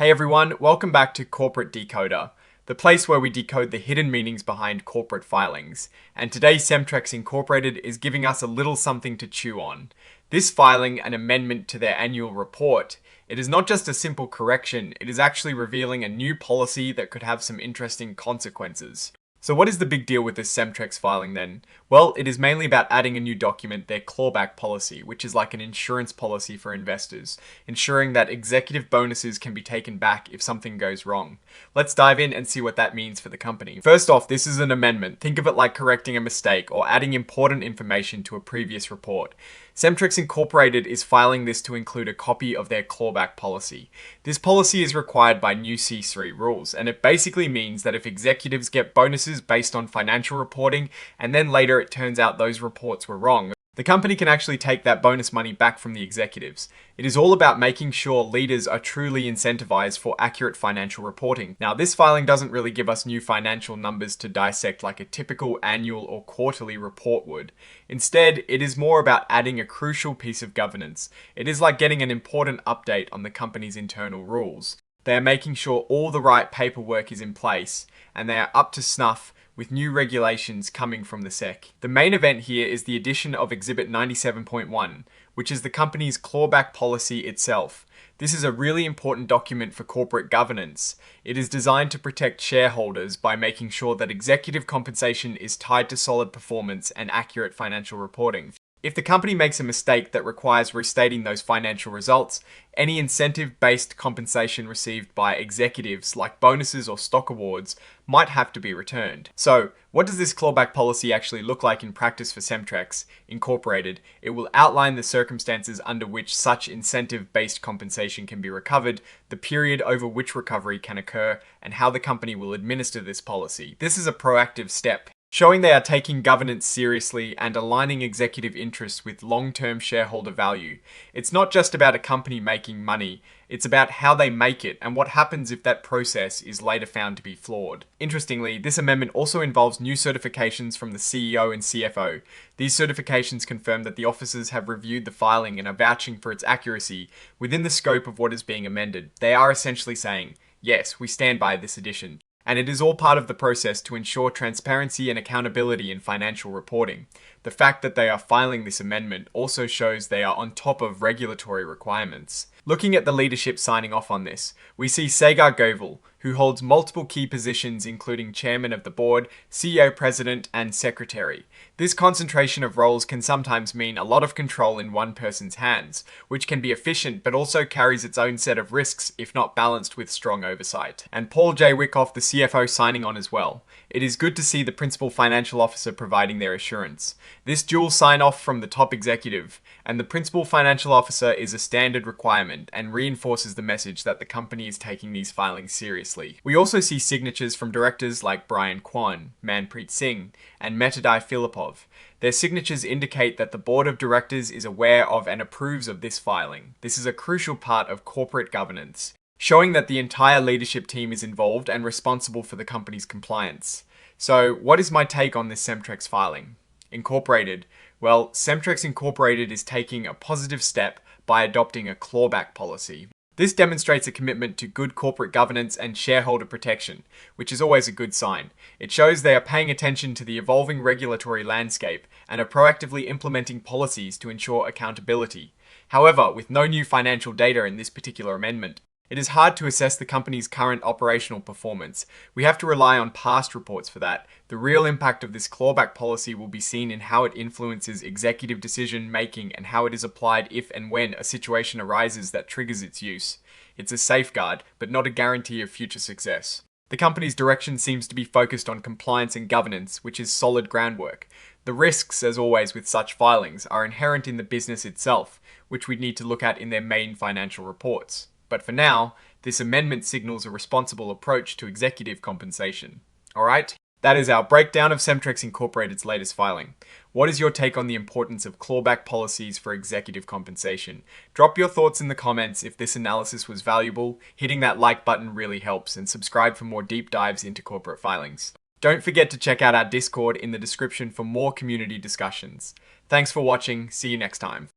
Hey everyone, welcome back to Corporate Decoder, the place where we decode the hidden meanings behind corporate filings. And today CEMTREX Incorporated is giving us a little something to chew on. This filing, an amendment to their annual report, it is not just a simple correction, it is actually revealing a new policy that could have some interesting consequences. So what is the big deal with this CEMTREX filing then? Well, it is mainly about adding a new document, their clawback policy, which is like an insurance policy for investors, ensuring that executive bonuses can be taken back if something goes wrong. Let's dive in and see what that means for the company. First off, this is an amendment. Think of it like correcting a mistake or adding important information to a previous report. CEMTREX Incorporated is filing this to include a copy of their clawback policy. This policy is required by new C3 rules, and it basically means that if executives get bonuses based on financial reporting, and then later it turns out those reports were wrong, the company can actually take that bonus money back from the executives. It is all about making sure leaders are truly incentivized for accurate financial reporting. Now, this filing doesn't really give us new financial numbers to dissect like a typical annual or quarterly report would. Instead, it is more about adding a crucial piece of governance. It is like getting an important update on the company's internal rules. They are making sure all the right paperwork is in place and they are up to snuff with new regulations coming from the SEC. The main event here is the addition of Exhibit 97.1, which is the company's clawback policy itself. This is a really important document for corporate governance. It is designed to protect shareholders by making sure that executive compensation is tied to solid performance and accurate financial reporting. If the company makes a mistake that requires restating those financial results, any incentive-based compensation received by executives like bonuses or stock awards might have to be returned. So, what does this clawback policy actually look like in practice for CEMTREX Incorporated? It will outline the circumstances under which such incentive-based compensation can be recovered, the period over which recovery can occur, and how the company will administer this policy. This is a proactive step, showing they are taking governance seriously and aligning executive interests with long-term shareholder value. It's not just about a company making money, it's about how they make it and what happens if that process is later found to be flawed. Interestingly, this amendment also involves new certifications from the CEO and CFO. These certifications confirm that the officers have reviewed the filing and are vouching for its accuracy within the scope of what is being amended. They are essentially saying, yes, we stand by this addition. And it is all part of the process to ensure transparency and accountability in financial reporting. The fact that they are filing this amendment also shows they are on top of regulatory requirements. Looking at the leadership signing off on this, we see Sagar Govil, who holds multiple key positions including chairman of the board, CEO president, and secretary. This concentration of roles can sometimes mean a lot of control in one person's hands, which can be efficient but also carries its own set of risks if not balanced with strong oversight. And Paul J. Wyckoff, the CFO, signing on as well. It is good to see the principal financial officer providing their assurance. This dual sign-off from the top executive and the principal financial officer is a standard requirement and reinforces the message that the company is taking these filings seriously. We also see signatures from directors like Brian Kwan, Manpreet Singh, and Metadai Filipov. Their signatures indicate that the board of directors is aware of and approves of this filing. This is a crucial part of corporate governance, showing that the entire leadership team is involved and responsible for the company's compliance. So, what is my take on this CEMTREX filing? Incorporated. Well, CEMTREX Incorporated is taking a positive step by adopting a clawback policy. This demonstrates a commitment to good corporate governance and shareholder protection, which is always a good sign. It shows they are paying attention to the evolving regulatory landscape and are proactively implementing policies to ensure accountability. However, with no new financial data in this particular amendment, it is hard to assess the company's current operational performance. We have to rely on past reports for that. The real impact of this clawback policy will be seen in how it influences executive decision making and how it is applied if and when a situation arises that triggers its use. It's a safeguard, but not a guarantee of future success. The company's direction seems to be focused on compliance and governance, which is solid groundwork. The risks, as always with such filings, are inherent in the business itself, which we need to look at in their main financial reports. But for now, this amendment signals a responsible approach to executive compensation. Alright, that is our breakdown of CEMTREX Incorporated's latest filing. What is your take on the importance of clawback policies for executive compensation? Drop your thoughts in the comments if this analysis was valuable. Hitting that like button really helps, and subscribe for more deep dives into corporate filings. Don't forget to check out our Discord in the description for more community discussions. Thanks for watching, see you next time.